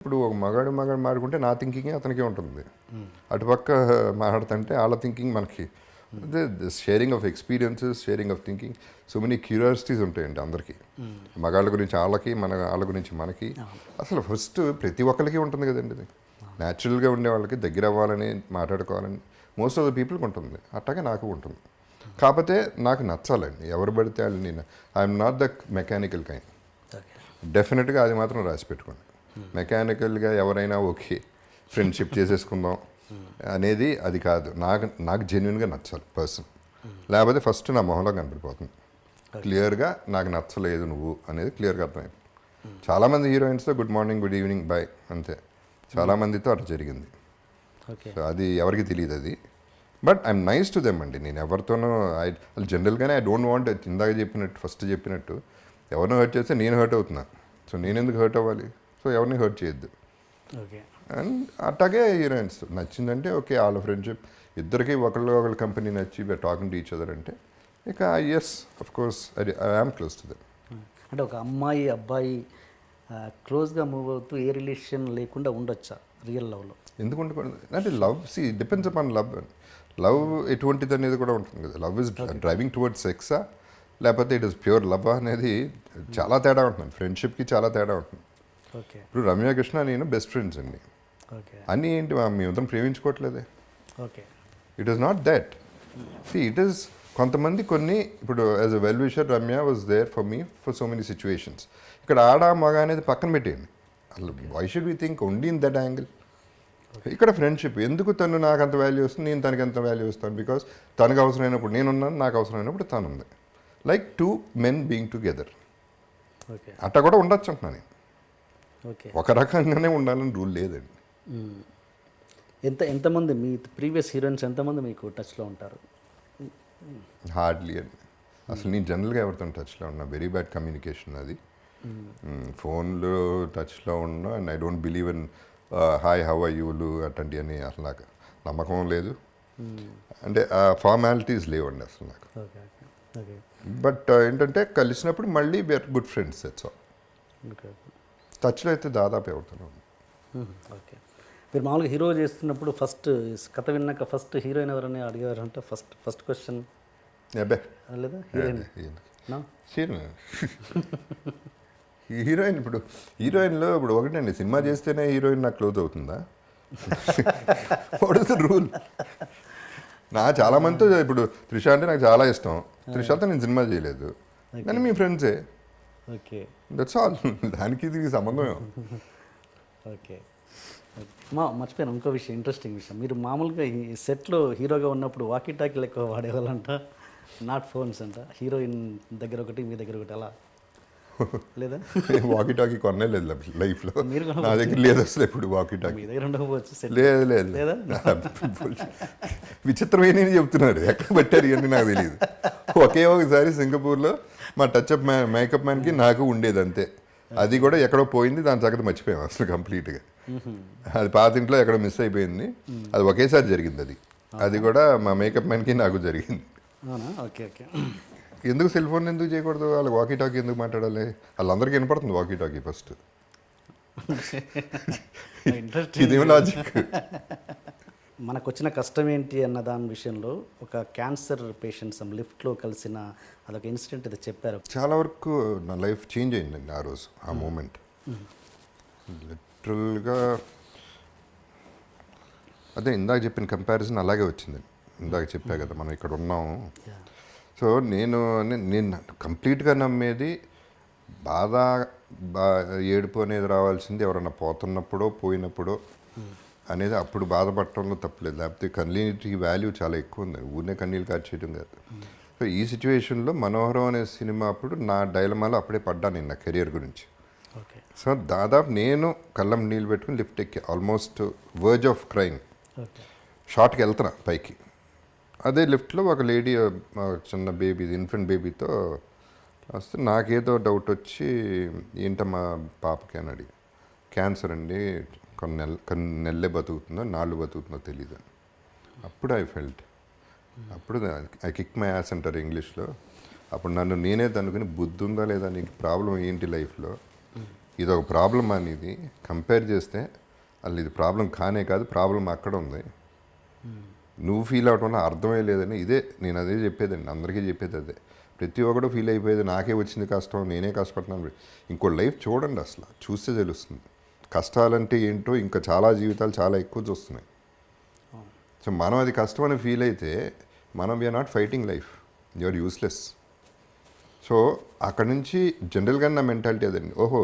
ఇప్పుడు ఒక మగాడు మాట్లాడుకుంటే నా థింకింగ్ అతనికి ఉంటుంది, అటుపక్క మాట్లాడుతుంటే వాళ్ళ థింకింగ్ మనకి. అదే sharing of experiences, sharing of thinking, so many curiosities ఉంటాయండి అందరికీ. మగాళ్ళ గురించి వాళ్ళకి, వాళ్ళ గురించి మనకి. అసలు ఫస్ట్ ప్రతి ఒక్కరికి ఉంటుంది కదండి ఇది. న్యాచురల్గా ఉండే వాళ్ళకి దగ్గర అవ్వాలని, మాట్లాడుకోవాలని మోస్ట్ ఆఫ్ ద పీపుల్కి ఉంటుంది. అట్లాగే నాకు ఉంటుంది. కాకపోతే నాకు నచ్చాలండి ఎవరు పడితే వాళ్ళు. నేను I'm not the mechanical kind. డెఫినెట్గా అది మాత్రం రాసి పెట్టుకోండి. మెకానికల్గా ఎవరైనా ఓకే ఫ్రెండ్షిప్ చేసేసుకుందాం అనేది అది కాదు. నాకు జెన్యున్గా నచ్చాలి పర్సన్. లేకపోతే ఫస్ట్ నా మొహంలో కనపడిపోతుంది క్లియర్గా నాకు నచ్చలేదు నువ్వు అనేది క్లియర్గా అర్థమైంది. చాలామంది హీరోయిన్స్తో good morning, good evening, bye అంతే. చాలామందితో అట్లా జరిగింది. సో అది ఎవరికి తెలియదు అది. But I'm nice to them అండి. నేను ఎవరితోనూ జనరల్గానే ఐ డోంట్ వాంట్, ఇందాక చెప్పినట్టు ఫస్ట్ చెప్పినట్టు ఎవరినో హర్ట్ చేస్తే నేను హర్ట్ అవుతున్నా. సో నేను ఎందుకు హర్ట్ అవ్వాలి? సో ఎవరిని హర్ట్ చేయొద్దు. అండ్ అట్లాగే హీరోయిన్స్ నచ్చిందంటే ఓకే, వాళ్ళ ఫ్రెండ్షిప్ ఇద్దరికి ఒకళ్ళు కంపెనీ నచ్చి we're talking to each other అంటే ఇక yes of course I am close to them. అంటే ఒక అమ్మాయి అబ్బాయి క్లోజ్గా మూవ్ అవుతూ ఏ రిలేషన్ లేకుండా ఉండొచ్చా రియల్ లవ్లో? ఎందుకు ఉండకూడదు అంటే love depends upon love. Love ఎటువంటిది అనేది కూడా ఉంటుంది కదా. లవ్ ఇస్ డ్రైవింగ్ టువర్డ్స్ సెక్సా లేకపోతే ఇట్ ఇస్ ప్యూర్ లవ్ అనేది చాలా తేడా ఉంటుంది. ఫ్రెండ్షిప్కి చాలా తేడా ఉంటుంది. ఇప్పుడు రమ్య కృష్ణ నేను బెస్ట్ ఫ్రెండ్స్ అండి. అన్నీ ఏంటి మేమిద్దరం ప్రేమించుకోవట్లేదే. It is not that. It is కొంతమంది కొన్ని ఇప్పుడు as a well wisher Ramya was there for me for so many situations. ఇక్కడ ఆడ మగ అనేది పక్కన పెట్టేయండి. అసలు why should we think only in that angle. ఇక్కడ ఫ్రెండ్షిప్ ఎందుకు, తను నాకు అంత వాల్యూ వస్తుంది, నేను తనకి అంత వాల్యూ ఇస్తాను. బికాస్ తనకు అవసరమైనప్పుడు నేనున్నాను, నాకు అవసరమైనప్పుడు తను ఉంది. Like two men being together. అట్లా కూడా ఉండొచ్చు అంటున్నాను. ఒక రకంగానే ఉండాలని రూల్ లేదండి. ఎంతమంది మీ ప్రీవియస్ హీరోయిన్స్ ఎంతమంది మీకు టచ్లో ఉంటారు? హార్డ్లీ అండి. అసలు నేను జనరల్గా ఎవరితో టచ్లో ఉన్నా వెరీ బ్యాడ్ కమ్యూనికేషన్ అది. ఫోన్లో టచ్లో ఉన్నా and I don't believe in hi how are యూలు అట్లాంటివి అని అసలు నాకు నమ్మకం లేదు. అంటే ఆ ఫార్మాలిటీస్ లేవండి అసలు నాకు. బట్ ఏంటంటే కలిసినప్పుడు మళ్ళీ we're good friends. That's all. టచ్లో అయితే దాదాపు ఎవరుతున్నాం. ఓకే. మీరు మామూలుగా హీరో చేస్తున్నప్పుడు ఫస్ట్ కథ విన్నాక ఫస్ట్ హీరోయిన్ ఎవరని అడిగారంటే ఫస్ట్ క్వశ్చన్ లేదా హీరోయిన్? హీరోయిన్ ఇప్పుడు హీరోయిన్లో ఇప్పుడు ఒకటండి, సినిమా చేస్తేనే హీరోయిన్ నాకు క్లోజ్ అవుతుందా? What is the rule? చాలామందితో ఇప్పుడు త్రిష అంటే నాకు చాలా ఇష్టం. త్రిషతో నేను సినిమా చేయలేదు కానీ మీ ఫ్రెండ్సే. Okay, that's all. దానికి ఇది సంబంధం. ఓకే. మర్చిపోయాను ఇంకో విషయం, ఇంట్రెస్టింగ్ విషయం. మీరు మామూలుగా ఈ సెట్లో హీరోగా ఉన్నప్పుడు వాకీ టాకీలు ఎక్కువ వాడేవాళ్ళంట, నాట్ ఫోన్స్ అంట. హీరోయిన్ దగ్గర ఒకటి, మీ దగ్గర ఒకటి, అలా లేదా? వాకీ టాకీ కొనే లేదు లైఫ్లో. నా దగ్గర లేదు అసలు ఎప్పుడు వాకీ టాకీ. మీ దగ్గర ఉండకపోవచ్చు. లేదు లేదా? విచిత్రమైన చెప్తున్నారు. ఎక్కడ పెట్టారు ఇవన్నీ నాకు తెలియదు. ఒకే ఒకసారి సింగపూర్లో మా టచ్అప్ మేకప్ మ్యాన్కి నాకు ఉండేది అంతే. అది కూడా ఎక్కడో పోయింది, దాని సంగతి మర్చిపోయాం అసలు కంప్లీట్గా. అది పాత ఇంట్లో ఎక్కడో మిస్ అయిపోయింది. అది ఒకేసారి జరిగింది. అది కూడా మా మేకప్ మ్యాన్కి నాకు జరిగింది. Okay okay. ఎందుకు సెల్ ఫోన్ ఎందుకు చేయకూడదు? వాళ్ళకి వాకీ టాకీ ఎందుకు మాట్లాడాలి? వాళ్ళందరికీ వినపడుతుంది వాకీ టాకీ ఫస్ట్. ఇదేం లాజిక్? మనకు వచ్చిన కష్టం ఏంటి అన్న దాని విషయంలో ఒక క్యాన్సర్ పేషెంట్స్ లిఫ్ట్లో కలిసిన అదొక ఇన్సిడెంట్ ఇది చెప్పారు. చాలా వరకు నా లైఫ్ చేంజ్ అయిందండి ఆ రోజు, ఆ మూమెంట్. లిటరల్గా అదే ఇందాక చెప్పిన కంపారిజన్ అలాగే వచ్చింది. ఇందాక చెప్పా కదా మనం ఇక్కడ ఉన్నాము. సో నేను కంప్లీట్గా నమ్మేది ఏడుపు అనేది రావాల్సింది ఎవరన్నా పోతున్నప్పుడో పోయినప్పుడో అనేది. అప్పుడు బాధపడటంలో తప్పలేదు. లేకపోతే కన్నీటికి వాల్యూ చాలా ఎక్కువ ఉంది, ఊరినే కన్నీళ్ళు కార్చేయడం కాదు. సో ఈ సిచ్యువేషన్లో మనోహరం అనే సినిమా అప్పుడు నా డైలమాలో అప్పుడే పడ్డాను నేను నా కెరియర్ గురించి. సో దాదాపు నేను కళ్ళం నీళ్ళు పెట్టుకుని లిఫ్ట్ ఎక్కి ఆల్మోస్ట్ వర్జ్ ఆఫ్ క్రైమ్, షార్ట్కి వెళ్తున్నా పైకి. అదే లిఫ్ట్లో ఒక లేడీ చిన్న బేబీ, ఇన్ఫెంట్ బేబీతో వస్తే నాకేదో డౌట్ వచ్చి ఏంటమ్మా పాపకి అని అడిగి, క్యాన్సర్ అండి, కొన్ని నెలలే బతుకుతుందో నాళ్ళు బతుకుతుందో తెలీదు. అప్పుడు ఐ ఫెల్ట్, అప్పుడు ఐ కిక్ మై యాస్ అంటారు ఇంగ్లీష్లో. అప్పుడు నన్ను నేనే అనుకుని బుద్ధి ఉందా లేదా, నీకు ప్రాబ్లం ఏంటి లైఫ్లో, ఇది ఒక ప్రాబ్లం అనేది కంపేర్ చేస్తే అసలు ఇది ప్రాబ్లం కానే కాదు, ప్రాబ్లం అక్కడ ఉంది. నువ్వు ఫీల్ అవటం వల్ల అర్థమే లేదని ఇదే నేను అదే చెప్పేదండి, అందరికీ చెప్పేది అదే. ప్రతి ఒక్కడు ఫీల్ అయిపోయేది నాకే వచ్చింది కష్టం, నేనే కష్టపడుతున్నాను. ఇంకో లైఫ్ చూడండి, అసలు చూస్తే తెలుస్తుంది కష్టాలంటే ఏంటో. ఇంకా చాలా జీవితాలు చాలా ఎక్కువ చూస్తున్నాయి. సో మనం అది కష్టం అని ఫీల్ అయితే మనం we're not fighting life, you're useless. So అక్కడ నుంచి జనరల్గా నా మెంటాలిటీ అదండి. ఓహో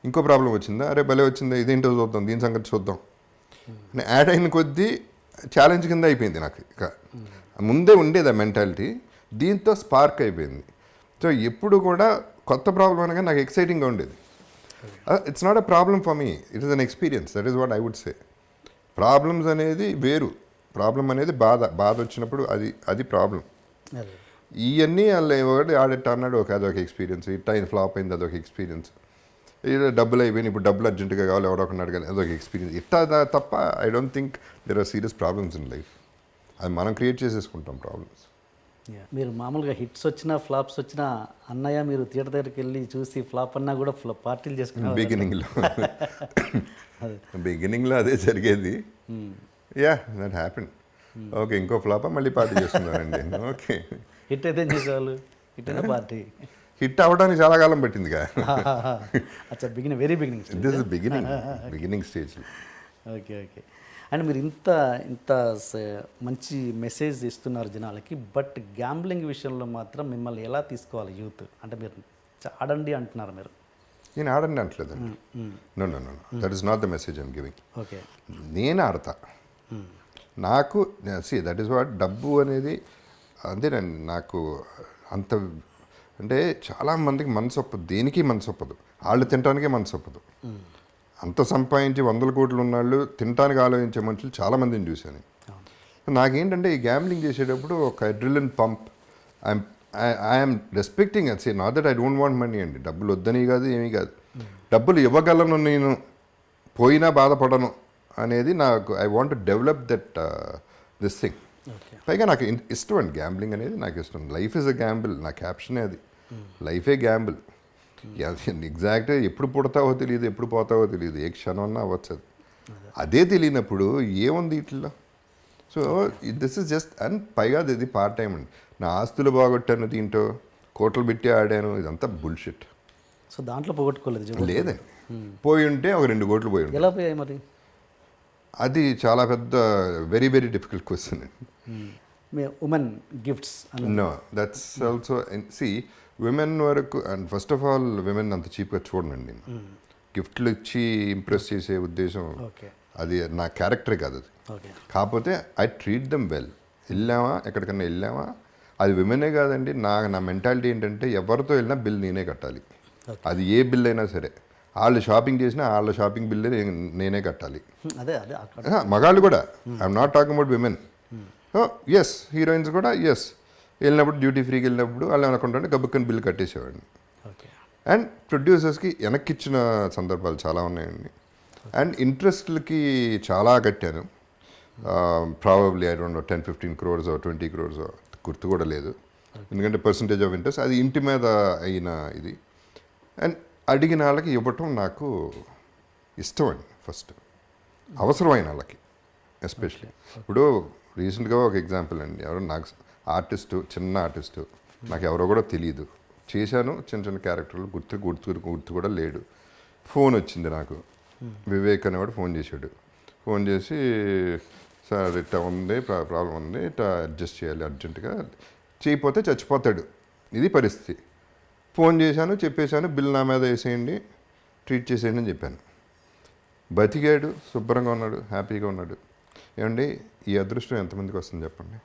ఇంకో ప్రాబ్లం వచ్చిందా, అరే భలే వచ్చిందా, ఇదేంటో చూద్దాం, దీని సంగతి చూద్దాం అని యాడ్ అయిన కొద్దీ ఛాలెంజ్ కింద అయిపోయింది నాకు. ఇక ముందే ఉండేది ఆ మెంటాలిటీ, దీంతో స్పార్క్ అయిపోయింది. సో ఎప్పుడు కూడా కొత్త ప్రాబ్లం అనగా నాకు ఎక్సైటింగ్గా ఉండేది. It's not a problem for me, it is an experience, that is what I would say. Problems అనేది వేరు, ప్రాబ్లం అనేది బాధ వచ్చినప్పుడు అది ప్రాబ్లం. ఇవన్నీ వాళ్ళు ఒకటి ఆడెట్ట అన్నాడు, అదొక ఎక్స్పీరియన్స్. ఇట్లా ఫ్లాప్ అయింది, అదొక ఎక్స్పీరియన్స్. డబ్బులు అయిపోయినాయి, ఇప్పుడు డబ్బులు అర్జెంటుగా కావాలి, ఎవడొకన్నాడు కానీ అదొక ఎక్స్పీరియన్స్. ఇట్లా తప్ప I don't think there are serious problems in life. అది మనం క్రియేట్ చేసేసుకుంటాం ప్రాబ్లమ్స్. మీరు మామూలుగా హిట్స్ వచ్చినా ఫ్లాప్స్ వచ్చినా అన్నయ్య మీరు థియేటర్ దగ్గరికి వెళ్ళి చూసి ఫ్లాప్ అన్నా కూడా పార్టీలు చేసుకున్నారు బిగినింగ్లో అదే జరిగేది. Yeah that happen. ఓకే ఇంకో ఫ్లాపా, మళ్ళీ పార్టీ చేస్తున్నానండి. ఓకే హిట్ అయితే ఏం చేసేవాళ్ళు, హిట్ అయినా పార్టీ. హిట్ అవ్వడానికి చాలా కాలం పట్టిందిగా. అచ్చా very beginning this is beginning stage. Okay okay. And మీరు ఇంత మంచి మెసేజ్ ఇస్తున్నారు జనాలకి, బట్ గ్యాంబ్లింగ్ విషయంలో మాత్రం మిమ్మల్ని ఎలా తీసుకోవాలి యూత్? అంటే మీరు ఆడండి అంటున్నారు మీరు. నేను ఆడండి అంటలేదండి. No no no, that is not the message I'm giving. Okay నేను ఆడతా. నాకు దట్ ఈస్ వాట్, డబ్బు అనేది అంతేనండి. నాకు అంత అంటే చాలామందికి మనసు ఒప్పదు, దేనికి మనసు ఒప్పదు. వాళ్ళు తినడానికే మనసు ఒప్పదు. అంత సంపాదించి 100 కోట్లు ఉన్నవాళ్ళు తినడానికి ఆలోచించే మనుషులు చాలామందిని చూశాను. నాకేంటంటే ఈ గ్యాంబ్లింగ్ చేసేటప్పుడు ఒక అడ్రిలిన్ పంప్. ఐఎమ్ రెస్పెక్టింగ్ అది. Not that I don't want money అండి, డబ్బులు వద్దని కాదు, ఏమీ కాదు. డబ్బులు ఇవ్వగలను, నేను పోయినా బాధపడను అనేది నాకు. I want to develop that this thing. పైగా నాకు ఇష్టం అండి గ్యాంబ్లింగ్ అనేది, నాకు ఇష్టం. లైఫ్ ఇస్ అ గ్యాంబుల్, నా క్యాప్షనే అది, లైఫే గ్యాంబుల్. ఎగ్జాక్ట్గా ఎప్పుడు పుడతావో తెలియదు, ఎప్పుడు పోతావో తెలియదు, ఏ క్షణం అన్నా అవ్వచ్చు. అదే తెలియనప్పుడు ఏముంది ఇట్లా. So this is just, and పైగా ఇది పార్ట్ టైం అండి. నా ఆస్తులు బాగొట్టాను దీంట్లో, కోట్లు పెట్టి ఆడాను, ఇదంతా బుల్షిట్. సో దాంట్లో పోగొట్టుకోలేదు లేదండి. పోయి ఉంటే ఒక 2 కోట్లు పోయి ఉంటాయి. ఎలా పోయాయి మరి? అది చాలా పెద్ద వెరీ వెరీ డిఫికల్ట్ క్వశ్చన్ అండి. Women gifts no, that's also see women వరకు. And first of all women అంత చీప్గా చూడండి. గిఫ్ట్లు ఇచ్చి ఇంప్రెస్ చేసే ఉద్దేశం అది నా క్యారెక్టరే కాదు అది. కాకపోతే ఐ ట్రీట్ దెమ్ వెల్. వెళ్ళామా ఎక్కడికన్నా వెళ్ళామా, అది విమెనే కాదండి. నా మెంటాలిటీ ఏంటంటే ఎవరితో వెళ్ళినా బిల్ నేనే కట్టాలి. అది ఏ బిల్ అయినా సరే. వాళ్ళు షాపింగ్ చేసినా వాళ్ళ షాపింగ్ బిల్లే నేనే కట్టాలి. మగాళ్ళు కూడా, I'm not talking about women. Yes heroines కూడా ఎస్, వెళ్ళినప్పుడు డ్యూటీ ఫ్రీకి వెళ్ళినప్పుడు వాళ్ళు అనుకుంటుంటే గబుక్కని బిల్ కట్టేసేవాడిని. అండ్ ప్రొడ్యూసర్స్కి వెనక్కి ఇచ్చిన సందర్భాలు చాలా ఉన్నాయండి. అండ్ ఇంట్రెస్ట్లకి చాలా కట్టాను. Probably I don't know 10-15 crores 20 crores గుర్తు కూడా లేదు, ఎందుకంటే పర్సంటేజ్ ఆఫ్ ఇంట్రెస్ట్ అది ఇంటి మీద అయిన ఇది. అండ్ అడిగిన వాళ్ళకి ఇవ్వటం నాకు ఇష్టం అండి. ఫస్ట్ అవసరమైన వాళ్ళకి ఎస్పెషలీ. ఇప్పుడు రీసెంట్గా ఒక ఎగ్జాంపుల్ అండి, ఎవరో నాకు ఆర్టిస్టు, చిన్న ఆర్టిస్టు, నాకు ఎవరో కూడా తెలియదు, చేశాను చిన్న చిన్న క్యారెక్టర్లు, గుర్తు కూడా లేడు. ఫోన్ వచ్చింది నాకు, వివేక్ అనేవాడు ఫోన్ చేశాడు. ఫోన్ చేసి సార్ ఇట్లా ఉంది, ప్రాబ్లం ఉంది, ఇట్లా అడ్జస్ట్ చేయాలి అర్జెంటుగా, చేయకపోతే చచ్చిపోతాడు, ఇది పరిస్థితి. ఫోన్ చేశాను, చెప్పేశాను, బిల్ నా మీద వేసేయండి, ట్రీట్ చేసేయండి అని చెప్పాను. బతికాడు, శుభ్రంగా ఉన్నాడు, హ్యాపీగా ఉన్నాడు. ఏమండి ఈ అదృష్టం ఎంతమందికి వస్తుంది చెప్పండి?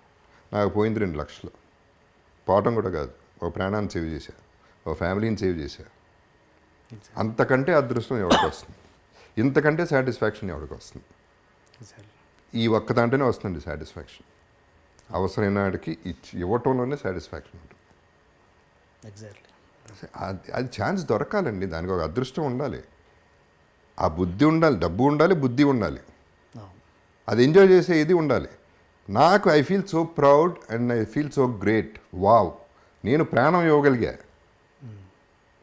నాకు పోయింది 2 లక్షలు. పోవటం కూడా కాదు, ఓ ప్రాణాన్ని సేవ్ చేశా, ఓ ఫ్యామిలీని సేవ్ చేశా. అంతకంటే అదృష్టం ఎవరికి వస్తుంది? ఇంతకంటే సాటిస్ఫాక్షన్ ఎవరికి వస్తుంది? ఈ ఒక్క దాంట్లోనే వస్తుంది సాటిస్ఫాక్షన్. అవసరమైన వాడికి ఇవ్వటంలోనే సాటిస్ఫాక్షన్ ఉంటుంది. అది ఛాన్స్ దొరకాలండి, దానికి ఒక అదృష్టం ఉండాలి, ఆ బుద్ధి ఉండాలి, డబ్బు ఉండాలి, బుద్ధి ఉండాలి, అది ఎంజాయ్ చేసే ఇది ఉండాలి. నాకు I feel so proud and I feel so great. Wow, నేను ప్రాణం ఇవ్వగలిగా,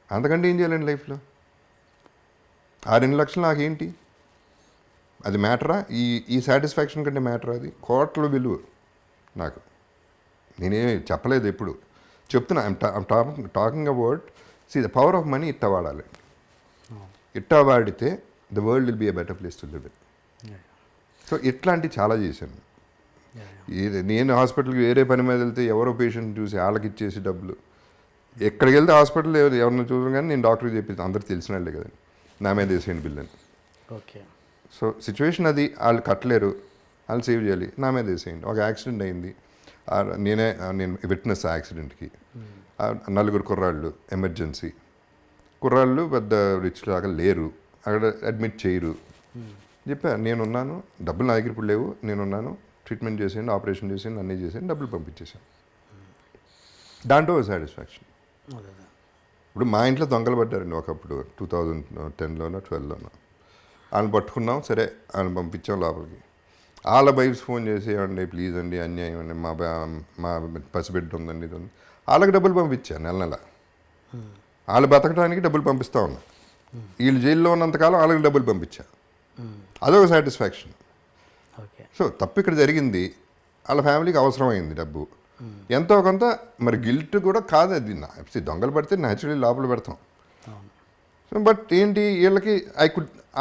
అంతకంటే ఏం చేయాలండి లైఫ్లో? ఆ 2 లక్షలు నాకేంటి, అది మ్యాటరా? ఈ ఈ సాటిస్ఫాక్షన్ కంటే మ్యాటరా? అది కోట్ల విలువ నాకు. నేనేమి చెప్పలేదు ఎప్పుడు, చెప్తున్నా. I'm talking about the power of money. ఇట్ట వాడాలి, ఇట్ట వాడితే the world will be a better place to live in. So ఇట్లాంటివి చాలా చేశాను. నేను హాస్పిటల్కి వేరే పని మీద వెళ్తే ఎవరో పేషెంట్ చూసి వాళ్ళకి ఇచ్చేసి డబ్బులు, ఎక్కడికి వెళ్తే హాస్పిటల్ ఎవరిని చూసాను కానీ నేను డాక్టర్కి చెప్పి అందరికి తెలిసిన వాళ్ళే కదండి, నా మీద వేసేయండి బిల్ అని. ఓకే. సో సిచ్యువేషన్ అది, వాళ్ళు కట్టలేరు, వాళ్ళు సేవ్ చేయాలి, నా మీద వేసేయండి. ఒక యాక్సిడెంట్ అయింది, నేను విట్నెస్ ఆ యాక్సిడెంట్కి. 4 కుర్రాళ్ళు ఎమర్జెన్సీ, కుర్రాళ్ళు పెద్ద రిచ్ లాగా లేరు, అక్కడ అడ్మిట్ చేయరు. చెప్పా నేనున్నాను, డబ్బులు నా దగ్గర ఇప్పుడు లేవు, నేనున్నాను, ట్రీట్మెంట్ చేసేయండి, ఆపరేషన్ చేసేయండి, అన్నీ చేసేయండి, డబ్బులు పంపించేసాను. దాంట్లో సాటిస్ఫాక్షన్. ఇప్పుడు మా ఇంట్లో దొంగలు పడ్డారండి ఒకప్పుడు 2010లోనో 12లోనో. వాళ్ళని పట్టుకున్నాం, సరే వాళ్ళని పంపించాం లోపలికి. వాళ్ళ వైఫ్స్ ఫోన్ చేసి ఏమండి ప్లీజ్ అండి అన్యాయం అండి, మా పసిబిడ్డ ఉందండి ఇది ఉంది. వాళ్ళకి డబ్బులు పంపించాను నెల నెల. వాళ్ళు బతకడానికి డబ్బులు పంపిస్తూ ఉన్నా, వీళ్ళు జైల్లో ఉన్నంతకాలం వాళ్ళకి డబ్బులు పంపించా. అదొక సాటిస్ఫాక్షన్. ఓకే. సో తప్పు ఇక్కడ జరిగింది, వాళ్ళ ఫ్యామిలీకి అవసరమైంది డబ్బు, ఎంతో కొంత. మరి గిల్ట్ కూడా కాదు అది. దొంగలు పడితే న్యాచురల్లీ లోపల పెడతాం. సో బట్ ఏంటి, వీళ్ళకి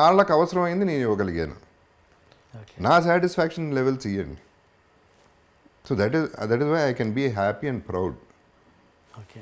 వాళ్ళకి అవసరమైంది నేను ఇవ్వగలిగాను. నా సాటిస్ఫాక్షన్ లెవెల్స్ ఇవ్వండి. So that is why I can be happy and proud. Okay.